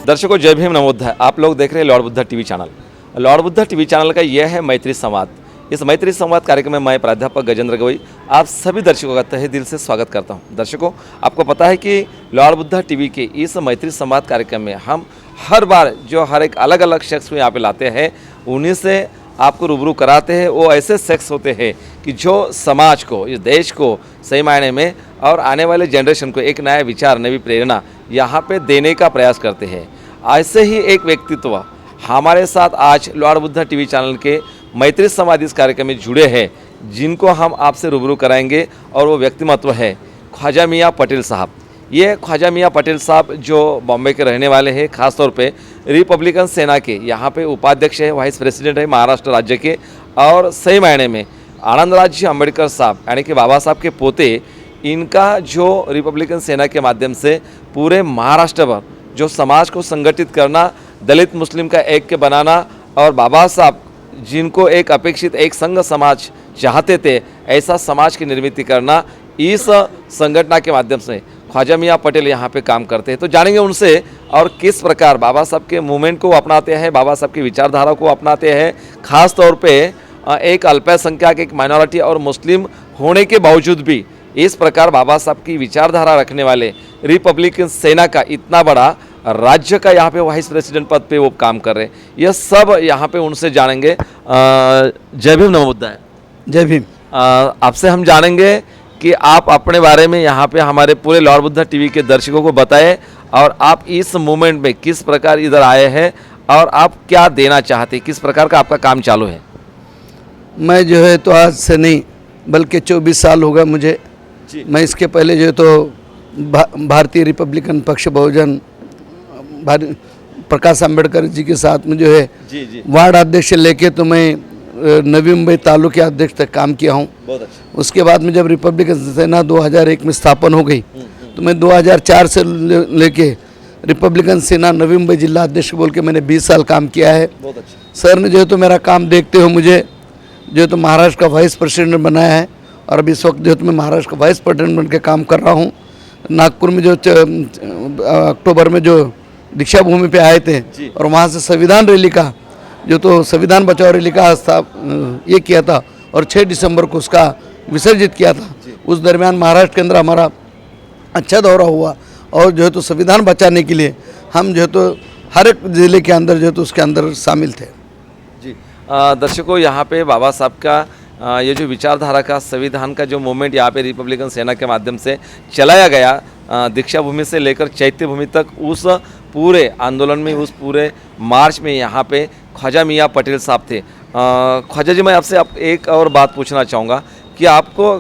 दर्शकों जय भीम नमोद्धाय। आप लोग देख रहे हैं Lord Buddha TV channel. Lord Buddha TV channel का यह है मैत्री संवाद। इस मैत्री संवाद कार्यक्रम में मैं प्राध्यापक गजेंद्र गवई आप सभी दर्शकों का तहे दिल से स्वागत करता हूं। दर्शकों आपको पता है कि लॉर्ड बुद्धा टीवी के इस मैत्री संवाद कार्यक्रम में हम हर बार जो हर एक अलग अलग शख्स को यहाँ पे लाते हैं उन्हीं से आपको रूबरू कराते हैं। वो ऐसे शख्स होते हैं कि जो समाज को, इस देश को सही मायने में और आने वाले जनरेशन को एक नया विचार, नई प्रेरणा यहाँ पे देने का प्रयास करते हैं। ऐसे ही एक व्यक्तित्व हमारे साथ आज लॉर्ड बुद्धा टीवी चैनल के मैत्री संवाद इस कार्यक्रम में जुड़े हैं, जिनको हम आपसे रूबरू कराएंगे। और वो व्यक्तित्व है ख्वाजा मियाँ पटेल साहब। ये ख्वाजा मियाँ पटेल साहब जो बॉम्बे के रहने वाले हैं, ख़ास तौर पे रिपब्लिकन सेना के यहाँ पे उपाध्यक्ष है, वाइस प्रेसिडेंट है महाराष्ट्र राज्य के। और सही मायने में आनंदराज जी अंबेडकर साहब यानी कि बाबा साहब के पोते, इनका जो रिपब्लिकन सेना के माध्यम से पूरे महाराष्ट्र भर जो समाज को संगठित करना, दलित मुस्लिम का ऐक्य बनाना और बाबा साहब जिनको एक अपेक्षित एक संघ समाज चाहते थे, ऐसा समाज की निर्मित करना, इस संगठन के माध्यम से ख्वाजा मियाँ पटेल यहाँ पे काम करते हैं। तो जानेंगे उनसे और किस प्रकार बाबा साहब के मूवमेंट को अपनाते हैं, बाबा साहब की विचारधारा को अपनाते हैं। ख़ास तौर पे एक अल्पसंख्यक, एक माइनॉरिटी और मुस्लिम होने के बावजूद भी इस प्रकार बाबा साहब की विचारधारा रखने वाले रिपब्लिकन सेना का इतना बड़ा राज्य का यहाँ पे वाइस प्रेसिडेंट पद पे वो काम कर रहे हैं। यह सब यहाँ पे उनसे जानेंगे। जय भीम नमो बुद्धाय। जय भीम। आपसे हम जानेंगे कि आप अपने बारे में यहाँ पे हमारे पूरे लॉर्ड बुद्धा टीवी के दर्शकों को बताएं और आप इस मूवमेंट में किस प्रकार इधर आए हैं और आप क्या देना चाहते हैं, किस प्रकार का आपका काम चालू है। मैं जो है तो आज से नहीं बल्कि 24 साल हो गए मुझे। मैं इसके पहले जो है तो भारतीय रिपब्लिकन पक्ष बहुजन प्रकाश अंबेडकर जी के साथ में जो है वार्ड अध्यक्ष लेके तो मैं नवी मुंबई तालुके अध्यक्ष तक काम किया हूँ। बहुत अच्छा। उसके बाद में जब रिपब्लिकन सेना 2001 में स्थापन हो गई तो मैं 2004 से लेके रिपब्लिकन सेना नवी मुंबई जिला अध्यक्ष बोल के मैंने 20 साल काम किया है। बहुत अच्छा। सर ने जो है तो मेरा काम देखते हुए मुझे जो है तो महाराष्ट्र का वाइस प्रेसिडेंट बनाया है और अभी इस वक्त जो है तो मैं महाराष्ट्र का वाइस प्रेसिडेंट बन के काम कर रहा हूँ। नागपुर में जो अक्टूबर में जो दीक्षा भूमि पे आए थे और वहाँ से संविधान रैली का जो तो संविधान बचाओ रैली का ये किया था और 6 दिसंबर को उसका विसर्जित किया था। उस दरमियान महाराष्ट्र के अंदर हमारा अच्छा दौरा हुआ और जो है तो संविधान बचाने के लिए हम जो है तो हर एक ज़िले के अंदर जो है तो उसके अंदर शामिल थे। जी दर्शकों, यहाँ पे बाबा साहब का ये जो विचारधारा का संविधान का जो मूवमेंट यहाँ पे रिपब्लिकन सेना के माध्यम से चलाया गया, दीक्षा भूमि से लेकर चैत्य भूमि तक, उस पूरे आंदोलन में, उस पूरे मार्च में यहाँ पे ख्वाजा मियाँ पटेल साहब थे। ख्वाजा जी, मैं आपसे एक और बात पूछना चाहूँगा कि आपको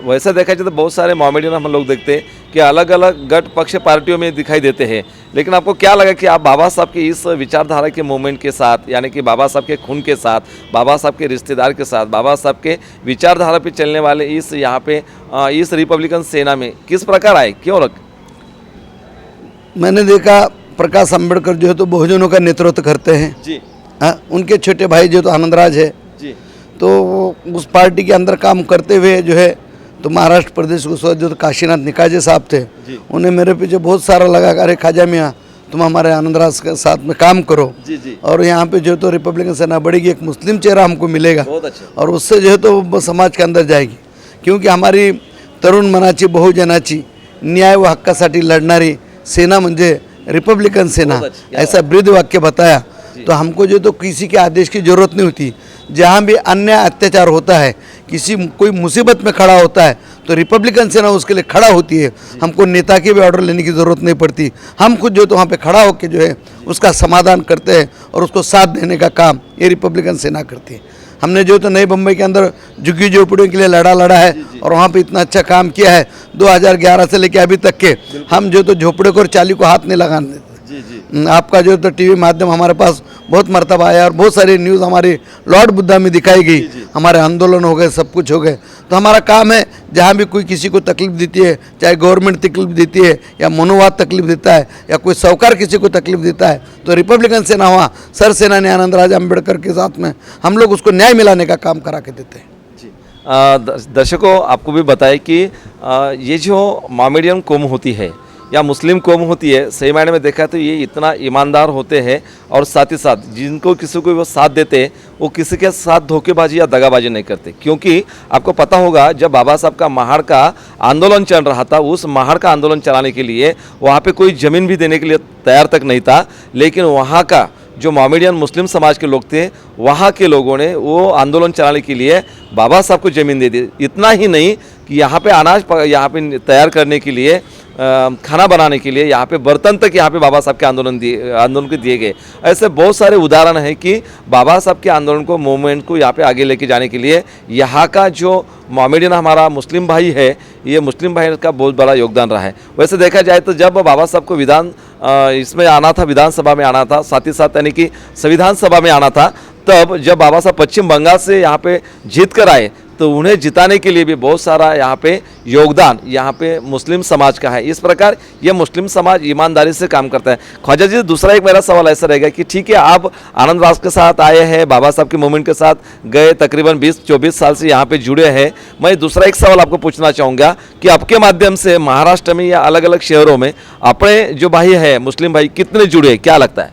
वैसे देखा जाए तो बहुत सारे कॉमेडियन हम लोग देखते हैं कि अलग अलग गठ पक्ष पार्टियों में दिखाई देते हैं, लेकिन आपको क्या लगा कि आप बाबा साहब की इस विचारधारा के मूवमेंट के साथ, यानी कि बाबा साहब के खून के साथ, बाबा साहब के रिश्तेदार के साथ, बाबा साहब के विचारधारा पे चलने वाले इस यहाँ पे इस रिपब्लिकन सेना में किस प्रकार आए, क्यों रख? मैंने देखा प्रकाश अंबेडकर जो है तो बहुजनों का नेतृत्व करते हैं जी। उनके छोटे भाई जो तो आनंदराज है जी, तो वो उस पार्टी के अंदर काम करते हुए जो है तो महाराष्ट्र प्रदेश को जो तो काशीनाथ निकाजे साहब थे, उन्हें मेरे पीछे बहुत सारा लगा, अरे ख्वाजा मियाँ तुम हमारे आनंदराज के साथ में काम करो। जी। और यहाँ पे जो तो रिपब्लिकन सेना बढ़ेगी, एक मुस्लिम चेहरा हमको मिलेगा। बहुत अच्छा। और उससे जो है तो समाज के अंदर जाएगी, क्योंकि हमारी तरुण मनाची बहुजनाची न्याय व हक्कासाठी लढणारी सेना म्हणजे रिपब्लिकन सेना, ऐसा ब्रीद वाक्य बताया। तो हमको जो तो किसी के आदेश की ज़रूरत नहीं होती। जहाँ भी अन्याय अत्याचार होता है, कोई मुसीबत में खड़ा होता है तो रिपब्लिकन सेना उसके लिए खड़ा होती है। हमको नेता की भी ऑर्डर लेने की ज़रूरत नहीं पड़ती। हम खुद जो तो वहाँ पे खड़ा होकर जो है उसका समाधान करते हैं और उसको साथ देने का काम ये रिपब्लिकन सेना करती है। हमने जो तो नई बम्बई के अंदर झुग्गी झोपड़ियों के लिए लड़ा है और वहाँ पे इतना अच्छा काम किया है। 2011 से लेकर अभी तक के हम जो तो झोपड़े को और चाली को हाथ नहीं लगाने देते। आपका जो तो टीवी माध्यम हमारे पास बहुत मर्तबा आया और बहुत सारी न्यूज़ हमारी लॉर्ड बुद्धा में दिखाई गई। हमारे आंदोलन हो गए, सब कुछ हो गए। तो हमारा काम है जहाँ भी कोई किसी को तकलीफ देती है, चाहे गवर्नमेंट तकलीफ देती है या मनोवाद तकलीफ देता है या कोई साहूकार किसी को तकलीफ देता है, तो रिपब्लिकन सेना हुआ सर सेनानी आनंदराज अंबेडकर के साथ में हम लोग उसको न्याय मिलाने का काम करा के देते हैं। दर्शकों, आपको भी बताएं कि ये जो कॉमेडियन कौम होती है, या मुस्लिम कौम होती है, सही मायने में देखा तो ये इतना ईमानदार होते हैं और साथ ही साथ जिनको किसी को वो साथ देते हैं वो किसी के साथ धोखेबाजी या दगाबाजी नहीं करते। क्योंकि आपको पता होगा जब बाबा साहब का महाड़ का आंदोलन चल रहा था, उस महाड़ का आंदोलन चलाने के लिए वहाँ पे कोई ज़मीन भी देने के लिए तैयार तक नहीं था, लेकिन वहाँ का जो मोमेडियन मुस्लिम समाज के लोग थे वहाँ के लोगों ने वो आंदोलन चलाने के लिए बाबा साहब को ज़मीन दे दी। इतना ही नहीं कि यहाँ पे अनाज यहाँ पे तैयार करने के लिए, खाना बनाने के लिए, यहाँ पे बर्तन तक यहाँ पे बाबा साहब के आंदोलन को दिए गए। ऐसे बहुत सारे उदाहरण हैं कि बाबा साहब के आंदोलन को, मूवमेंट को यहाँ पे आगे लेके जाने के लिए यहाँ का जो मोमेडियन हमारा मुस्लिम भाई है, ये मुस्लिम भाई का बहुत बड़ा योगदान रहा है। वैसे देखा जाए तो जब बाबा साहब को इसमें आना था, विधानसभा में आना था, साथ ही साथ यानी कि संविधान सभा में आना था, तब जब बाबा साहब पश्चिम बंगाल से यहाँ पे जीत कर आए तो उन्हें जिताने के लिए भी बहुत सारा यहाँ पे योगदान यहाँ पे मुस्लिम समाज का है। इस प्रकार ये मुस्लिम समाज ईमानदारी से काम करता है। ख्वाजा जी, दूसरा एक मेरा सवाल ऐसा रहेगा कि ठीक है, आप आनंद राज के साथ आए हैं, बाबा साहब के मूवमेंट के साथ गए, तकरीबन 20-24 साल से यहाँ पे जुड़े हैं। मैं दूसरा एक सवाल आपको पूछना चाहूँगा कि आपके माध्यम से महाराष्ट्र में या अलग अलग शहरों में अपने जो भाई है मुस्लिम भाई कितने जुड़े, क्या लगता है?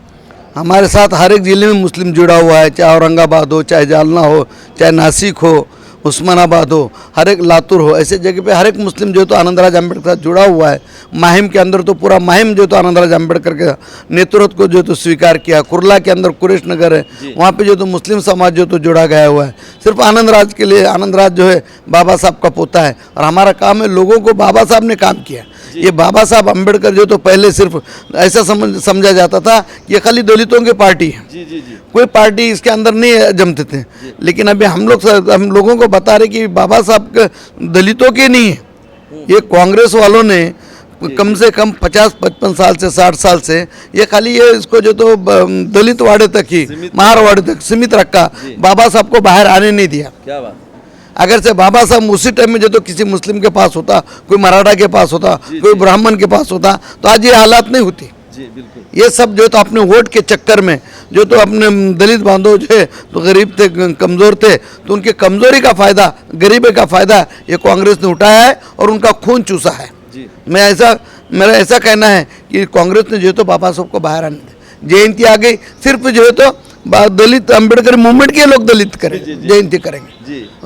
हमारे साथ हर एक ज़िले में मुस्लिम जुड़ा हुआ है, चाहे औरंगाबाद हो, चाहे जालना हो, चाहे नासिक हो, उस्मानाबाद हो, हर एक लातूर हो, ऐसे जगह पे हर एक मुस्लिम जो तो आनंदराज अम्बेडकर के साथ जुड़ा हुआ है। माहिम के अंदर तो पूरा माहिम जो तो आनंदराज अम्बेडकर के नेतृत्व को जो तो स्वीकार किया। कुर्ला के अंदर कुरेश नगर है, वहाँ पे जो तो मुस्लिम समाज जो तो जुड़ा गया हुआ है। सिर्फ आनंदराज के लिए, आनंदराज जो है बाबा साहब का पोता है और हमारा काम है लोगों को बाबा साहब ने काम किया। ये बाबा साहब अम्बेडकर जो तो पहले सिर्फ ऐसा समझा जाता था कि ये खाली दलितों की पार्टी है, कोई पार्टी इसके अंदर नहीं जमते थे। लेकिन अभी हम लोगों को बता रहे कि बाबा साहब के दलितों के नहीं है, ये कांग्रेस वालों ने कम से कम 50-55 साल से 60 साल से ये खाली ये इसको जो तो दलित वाड़े तक ही, मारवाड़े तक सीमित रखा, बाबा साहब को बाहर आने नहीं दिया। क्या बात। अगर से बाबा साहब उसी टाइम में जो तो किसी मुस्लिम के पास होता, कोई मराठा के पास होता, कोई ब्राह्मण के पास होता, तो आज ये हालात नहीं होती। ये सब जो तो अपने वोट के चक्कर में जो तो अपने दलित बांधव जो है तो गरीब थे, कमज़ोर थे, तो उनके कमज़ोरी का फ़ायदा, गरीबी का फ़ायदा ये कांग्रेस ने उठाया है और उनका खून चूसा है। मेरा ऐसा कहना है कि कांग्रेस ने जो तो बाबा साहब को बाहर आने दिया। जयंती आ गई, सिर्फ जो है तो दलित अम्बेडकर मूवमेंट के लोग दलित करें, जयंती करेंगे,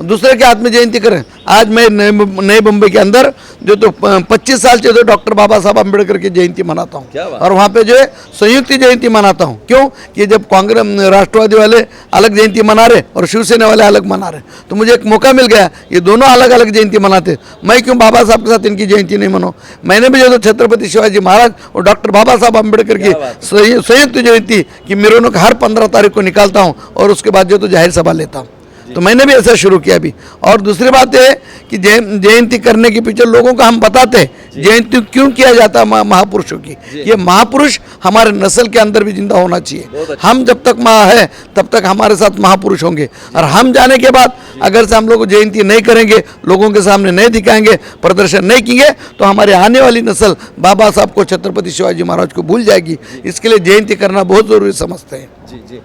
दूसरे के हाथ में जयंती करें। आज मैं नए मुंबई के अंदर जो तो 25 साल से तो डॉक्टर बाबा साहब अम्बेडकर की जयंती मनाता हूँ और वहाँ पे जो है संयुक्त जयंती मनाता हूँ। क्यों कि जब कांग्रेस राष्ट्रवादी वाले अलग जयंती मना रहे और शिवसेना वाले अलग मना रहे, तो मुझे एक मौका मिल गया, ये दोनों अलग अलग जयंती मनाते, मैं क्यों बाबा साहब के साथ इनकी जयंती नहीं मनाऊँ। मैंने भी जो तो छत्रपति शिवाजी महाराज और डॉक्टर बाबा साहब अम्बेडकर की संयुक्त जयंती की मेरोनक हर 15 तारीख को निकालता हूँ और उसके बाद जो तो जाहिर सभा लेता हूँ। तो मैंने भी ऐसा शुरू किया अभी। और दूसरी बात है कि जयंती करने के पीछे लोगों को हम बताते जयंती क्यों किया जाता है महापुरुषों की। ये महापुरुष हमारे नस्ल के अंदर भी जिंदा होना चाहिए। हम जब तक माँ है तब तक हमारे साथ महापुरुष होंगे, और हम जाने के बाद अगर से हम लोग जयंती नहीं करेंगे, लोगों के सामने नहीं दिखाएंगे, प्रदर्शन नहीं किए, तो हमारी आने वाली नस्ल बाबा साहब को, छत्रपति शिवाजी महाराज को भूल जाएगी। इसके लिए जयंती करना बहुत ज़रूरी समझते हैं। जी।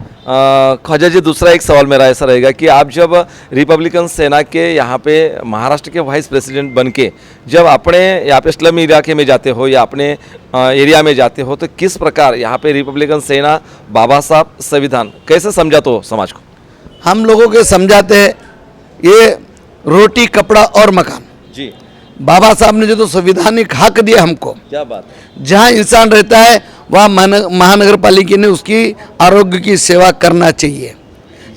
ख्वाजा जी, दूसरा एक सवाल मेरा ऐसा रहेगा कि आप जब रिपब्लिकन सेना के यहाँ पे महाराष्ट्र के वाइस प्रेसिडेंट बन के जब अपने यहाँ पे स्लम इलाके में जाते हो या अपने एरिया में जाते हो, तो किस प्रकार यहाँ पे रिपब्लिकन सेना, बाबा साहब, संविधान कैसे समझाते हो समाज को? हम लोगों के समझाते हैं ये रोटी, कपड़ा और मकान। जी। बाबा साहब ने जो तो संविधानिक हक दिया हमको, क्या बात। जहाँ इंसान रहता है वहाँ महानगर पालिका ने उसकी आरोग्य की सेवा करना चाहिए।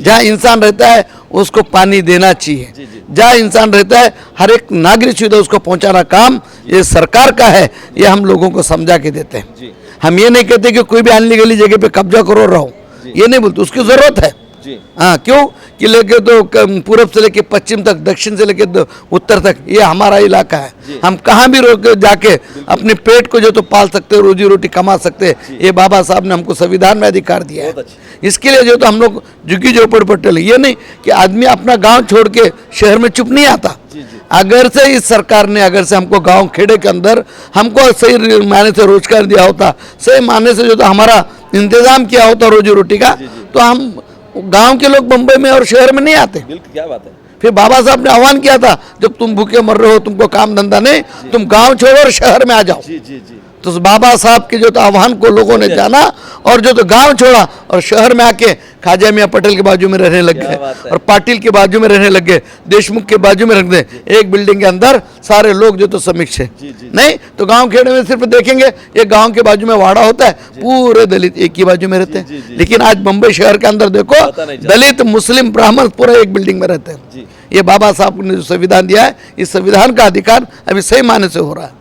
जहाँ इंसान रहता है उसको पानी देना चाहिए। जहाँ इंसान रहता है हर एक नागरिक सुविधा उसको पहुँचाना काम ये सरकार का है। ये हम लोगों को समझा के देते हैं। हम ये नहीं कहते कि कोई भी अनलीगली जगह पे कब्जा करो और रहो, ये नहीं बोलते, उसकी ज़रूरत है। हाँ, क्यों कि लेके तो पूरब से लेके पश्चिम तक, दक्षिण से लेके उत्तर तक ये हमारा इलाका है। हम कहाँ भी रोक जाके अपने पेट को जो तो पाल सकते, रोजी रोटी कमा सकते, ये बाबा साहब ने हमको संविधान में अधिकार दिया है। इसके लिए जो तो हम लोग झुग्गी झोपड़ पर टले, ये नहीं कि आदमी अपना गांव छोड़ के शहर में चुप नहीं आता। अगर से इस सरकार ने अगर से हमको गांव खेड़े के अंदर हमको सही मायने से रोजगार दिया होता, सही मायने से जो तो हमारा इंतजाम किया होता रोजी रोटी का, तो हम गांव के लोग बम्बई में और शहर में नहीं आते। बिल्कुल, क्या बात है। फिर बाबा साहब ने आह्वान किया था, जब तुम भूखे मर रहे हो, तुमको काम धंधा नहीं, तुम गांव छोड़ो और शहर में आ जाओ। तो उस बाबा साहब के जो तो आह्वान को लोगों ने जाना और जो तो गांव छोड़ा और शहर में आके खाजा मियां पटेल के बाजू में रहने लग गए और पाटिल के बाजू में रहने लग गए, देशमुख के बाजू में रख दे। एक बिल्डिंग के अंदर सारे लोग जो तो समीक्ष है। नहीं तो गांव खेड़े में सिर्फ देखेंगे एक गांव के बाजू में वाड़ा होता है, पूरे दलित एक ही बाजू में रहते हैं। लेकिन आज मुंबई शहर के अंदर देखो दलित मुस्लिम ब्राह्मण पूरे एक बिल्डिंग में रहते हैं। ये बाबा साहब ने जो संविधान दिया है, इस संविधान का अधिकार अभी सही मायने से हो रहा है।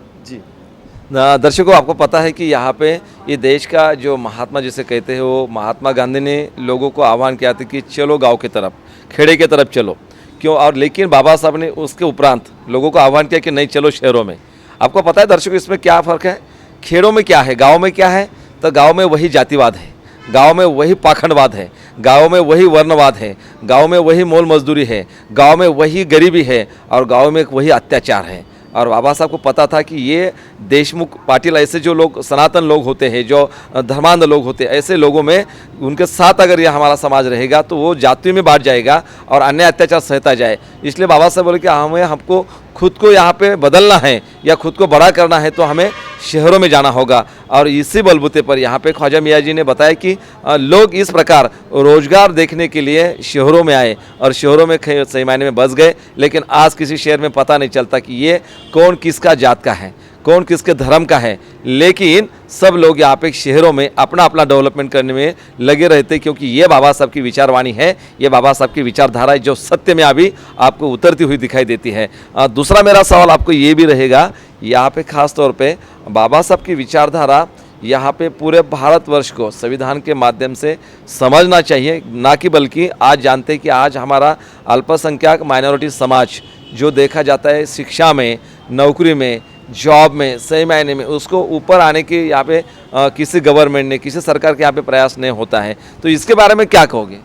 दर्शकों, आपको पता है कि यहाँ पे ये देश का जो महात्मा जिसे कहते हैं, वो महात्मा गांधी ने लोगों को आह्वान किया था कि चलो गांव की तरफ, खेड़े की तरफ चलो। क्यों? और लेकिन बाबा साहब ने उसके उपरांत लोगों को आह्वान किया कि नहीं चलो शहरों में। आपको पता है दर्शकों इसमें क्या फ़र्क है? खेड़ों में क्या है, गाँव में क्या है? तो गाँव में वही जातिवाद है, गांव में वही पाखंडवाद है, गांव में वही वर्णवाद है, गांव में वही मोल मजदूरी है, गांव में वही गरीबी है और गांव में वही अत्याचार है। और बाबा साहब को पता था कि ये देशमुख पाटिल ऐसे जो लोग सनातन लोग होते हैं, जो धर्मांध लोग होते हैं, ऐसे लोगों में उनके साथ अगर यह हमारा समाज रहेगा तो वो जातियों में बांट जाएगा और अन्य अत्याचार सहता जाए। इसलिए बाबा साहब बोले कि हमको खुद को यहाँ पे बदलना है या खुद को बड़ा करना है तो हमें शहरों में जाना होगा। और इसी बलबूते पर यहाँ पे ख्वाजा मियाँ जी ने बताया कि लोग इस प्रकार रोजगार देखने के लिए शहरों में आए और शहरों में सही मायने में बस गए। लेकिन आज किसी शहर में पता नहीं चलता कि ये कौन किसका जात का है, कौन किसके धर्म का है, लेकिन सब लोग यहाँ पे शहरों में अपना अपना डेवलपमेंट करने में लगे रहते, क्योंकि ये बाबा साहब की विचारवाणी है, ये बाबा साहब की विचारधारा है जो सत्य में अभी आपको उतरती हुई दिखाई देती है। दूसरा मेरा सवाल आपको ये भी रहेगा, यहाँ पे खास तौर पे बाबा साहब की विचारधारा यहाँ पे पूरे भारतवर्ष को संविधान के माध्यम से समझना चाहिए, ना कि बल्कि आज जानते हैं कि आज हमारा अल्पसंख्यक माइनॉरिटी समाज जो देखा जाता है शिक्षा में, नौकरी में, जॉब में, सही मायने में उसको ऊपर आने के यहाँ पे किसी गवर्नमेंट ने, किसी सरकार के यहाँ पे प्रयास नहीं होता है। तो इसके बारे में क्या कहोगे?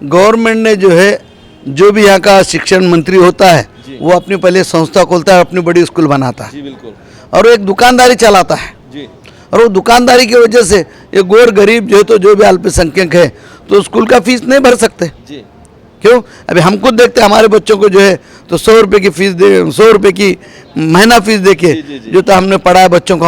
गवर्नमेंट ने जो है, जो भी यहाँ का शिक्षण मंत्री होता है वो अपनी पहले संस्था खोलता है, अपनी बड़ी स्कूल बनाता है जी बिल्कुल, और एक दुकानदारी चलाता है जी, और वो दुकानदारी की वजह से ये गोर गरीब जो है तो जो भी अल्पसंख्यक है तो स्कूल का फीस नहीं भर सकते। जी क्यों? अभी हम खुद देखते हैं हमारे बच्चों को जो है तो 100 रुपये की फीस दे, 100 रुपये की महीना फीस दे के जो तो हमने पढ़ाया बच्चों को।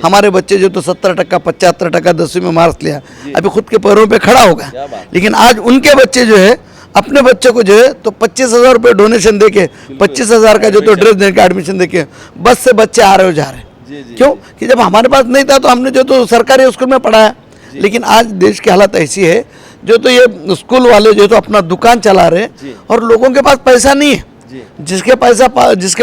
हमारे बच्चे जो तो 70% 75% 10वीं में मार्क्स लिया, अभी खुद के पैरों पे खड़ा होगा। लेकिन आज उनके बच्चे जो है अपने बच्चों को जो है तो 25,000 रुपये डोनेशन दे के, 25,000 का जो तो ड्रेस दे के, एडमिशन दे के बस से बच्चे आ रहे हो जा रहे हैं। क्यों? कि जब हमारे पास नहीं था तो हमने जो तो सरकारी स्कूल में पढ़ाया। लेकिन आज देश की हालत ऐसी है जो तो ये स्कूल वाले जो तो अपना दुकान चला रहे हैं और लोगों के पास पैसा नहीं है। जिसके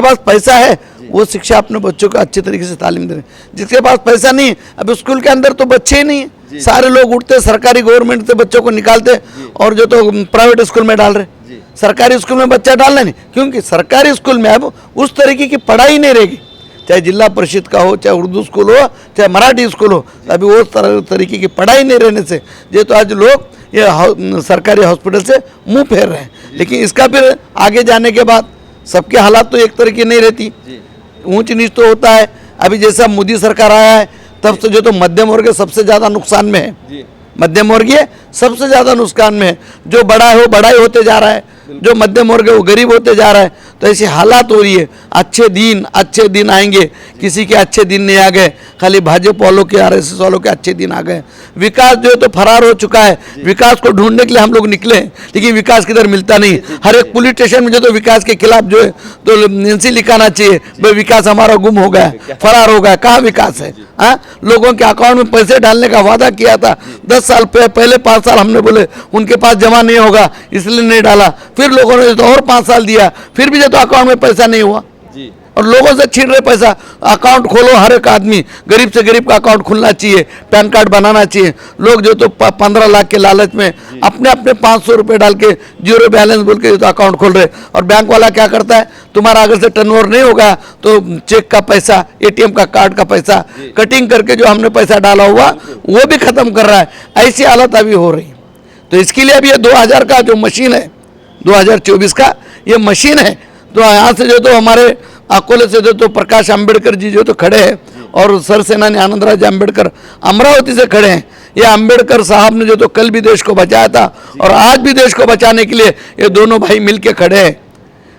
पास पैसा है वो शिक्षा अपने बच्चों को अच्छे तरीके से तालीम दे रहे हैं। जिसके पास पैसा नहीं है, अब स्कूल के अंदर तो बच्चे ही नहीं है, सारे लोग उठते सरकारी गवर्नमेंट से बच्चों को निकालते और जो तो प्राइवेट स्कूल में डाल रहे। सरकारी स्कूल में बच्चा डालना नहीं, क्योंकि सरकारी स्कूल में अब उस तरीके की पढ़ाई नहीं रहेगी, चाहे जिला परिषद का हो, चाहे उर्दू स्कूल हो, चाहे मराठी स्कूल हो। अभी वो तरीके की पढ़ाई नहीं रहने से ये तो आज लोग ये सरकारी हॉस्पिटल से मुंह फेर रहे हैं। लेकिन इसका फिर आगे जाने के बाद सबके हालात तो एक तरह की नहीं रहती, ऊंच नीच तो होता है। अभी जैसा मोदी सरकार आया है तब से जो तो मध्यम वर्ग सबसे ज़्यादा नुकसान में है, मध्यम वर्गीय सबसे ज़्यादा नुकसान में है। जो बड़ा है वो बड़ा ही होते जा रहा है, जो मध्यम वर्ग है वो गरीब होते जा रहा है। तो ऐसी हालात हो रही है। अच्छे दिन आएंगे, किसी के अच्छे दिन नहीं आ गए, खाली भाजपा वालों के, आरएसएस वालों के अच्छे दिन आ गए। विकास जो है तो फरार हो चुका है। विकास को ढूंढने के लिए हम लोग निकले, लेकिन विकास किधर मिलता नहीं। हर एक पुलिस स्टेशन में जो तो विकास के खिलाफ जो है तो एनसी लिखाना चाहिए, भाई विकास हमारा गुम हो गया, फरार हो गया। कहाँ विकास है? हाँ, लोगों के अकाउंट में पैसे डालने का वादा किया था 10 साल पहले, 5 साल हमने बोले उनके पास जमा नहीं होगा इसलिए नहीं डाला। फिर लोगों ने तो और 5 साल दिया, फिर भी जो तो अकाउंट में पैसा नहीं हुआ और लोगों से छीन रहे पैसा। अकाउंट खोलो, हर एक आदमी, गरीब से गरीब का अकाउंट खुलना चाहिए, पैन कार्ड बनाना चाहिए। लोग जो तो 15 लाख के लालच में अपने अपने 500 रुपये डाल के जीरो बैलेंस बोल के तो अकाउंट खोल रहे। और बैंक वाला क्या करता है, तुम्हारा अगर से टर्नओवर नहीं होगा तो चेक का पैसा, एटीएम का कार्ड का पैसा कटिंग करके जो हमने पैसा डाला हुआ वो भी खत्म कर रहा है। ऐसी हालत अभी हो रही। तो इसके लिए अभी ये 2000 का जो मशीन है, 2024 का ये मशीन है, तो यहाँ से जो तो हमारे अकोले से जो तो प्रकाश अंबेडकर जी जो तो खड़े हैं और सरसेनानी आनंदराज अंबेडकर अमरावती से खड़े हैं। ये अंबेडकर साहब ने जो तो कल भी देश को बचाया था और आज भी देश को बचाने के लिए ये दोनों भाई मिलके खड़े हैं।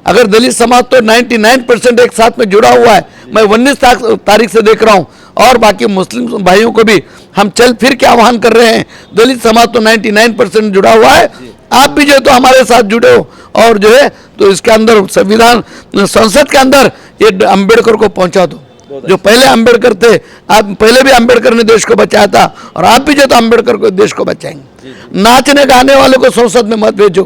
अगर दलित समाज तो 99% एक साथ में जुड़ा हुआ है। मैं 19 तारीख से देख रहा हूँ और बाकी मुस्लिम भाइयों को भी हम चल फिर के आह्वान कर रहे हैं। दलित समाज तो 99% जुड़ा हुआ है, आप भी जो है तो हमारे साथ जुड़े हो और जो है तो इसके अंदर संविधान संसद के अंदर ये अंबेडकर को पहुंचा दो। जो पहले अंबेडकर थे, आप पहले भी अंबेडकर ने देश को बचाया था और आप भी जो तो अंबेडकर को देश को बचाएंगे। नाचने गाने वाले को संसद में मत भेजो,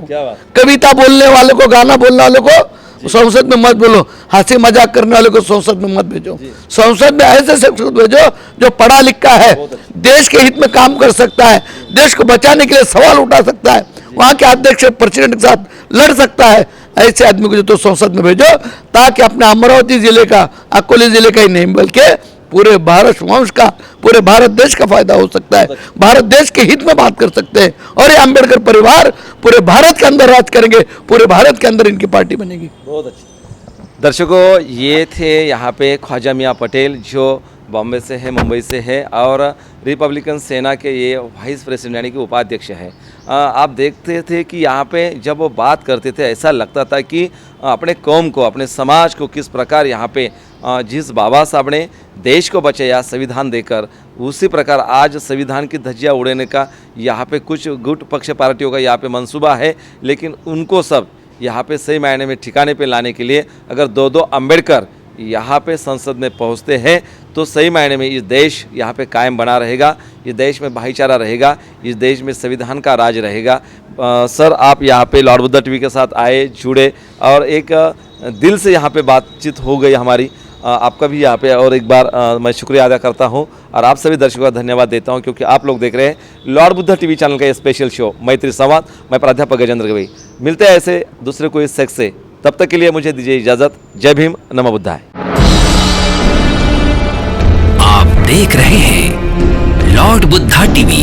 कविता बोलने वाले को, गाना बोलने वाले को संसद में मत बोलो, हंसी मजाक करने वाले को संसद में मत भेजो। संसद में ऐसे शख्स को भेजो जो पढ़ा लिखा है, देश के हित में काम कर सकता है, देश को बचाने के लिए सवाल उठा सकता है, वहाँ के अध्यक्ष प्रेसिडेंट के साथ लड़ सकता है। ऐसे आदमी को जो तो संसद में भेजो ताकि अपने अमरावती जिले का, अकोले जिले का ही नहीं बल्कि पूरे भारत वंश का, पूरे भारत देश का फायदा हो सकता है। भारत देश के हित में बात कर सकते हैं और ये अंबेडकर परिवार पूरे भारत के अंदर राज करेंगे, पूरे भारत के अंदर इनकी पार्टी बनेगी। बहुत अच्छी। दर्शकों, ये थे यहाँ पे ख्वाजा मियाँ पटेल जो बॉम्बे से है, मुंबई से है और रिपब्लिकन सेना के ये वाइस प्रेसिडेंट यानी कि उपाध्यक्ष है। आप देखते थे कि यहाँ पे जब वो बात करते थे ऐसा लगता था कि अपने कौम को, अपने समाज को किस प्रकार यहाँ पे जिस बाबा साहब ने देश को बचाया संविधान देकर, उसी प्रकार आज संविधान की धज्जियाँ उड़ाने का यहाँ पे कुछ गुट पक्ष पार्टियों का यहाँ पे मंसूबा है। लेकिन उनको सब यहाँ पे सही मायने में ठिकाने पे लाने के लिए अगर दो अंबेडकर यहाँ पे संसद में पहुँचते हैं तो सही मायने में इस देश यहाँ पे कायम बना रहेगा, इस देश में भाईचारा रहेगा, इस देश में संविधान का राज रहेगा। सर, आप यहाँ पे लॉर्ड बुद्धा टीवी के साथ आए, जुड़े और एक दिल से यहाँ पे बातचीत हो गई हमारी। आपका भी यहाँ पे और एक बार मैं शुक्रिया अदा करता हूँ और आप सभी दर्शकों का धन्यवाद देता हूँ क्योंकि आप लोग देख रहे हैं लॉर्ड बुद्धा टीवी चैनल का ये स्पेशल शो मैत्री संवाद। मैं प्राध्यापक गजेंद्र गवई। मिलते हैं ऐसे दूसरे कोई सेक्स से, तब तक के लिए मुझे दीजिए इजाज़त। जय भीम, नमो बुद्धाय। आप देख रहे हैं लॉर्ड बुद्धा टीवी।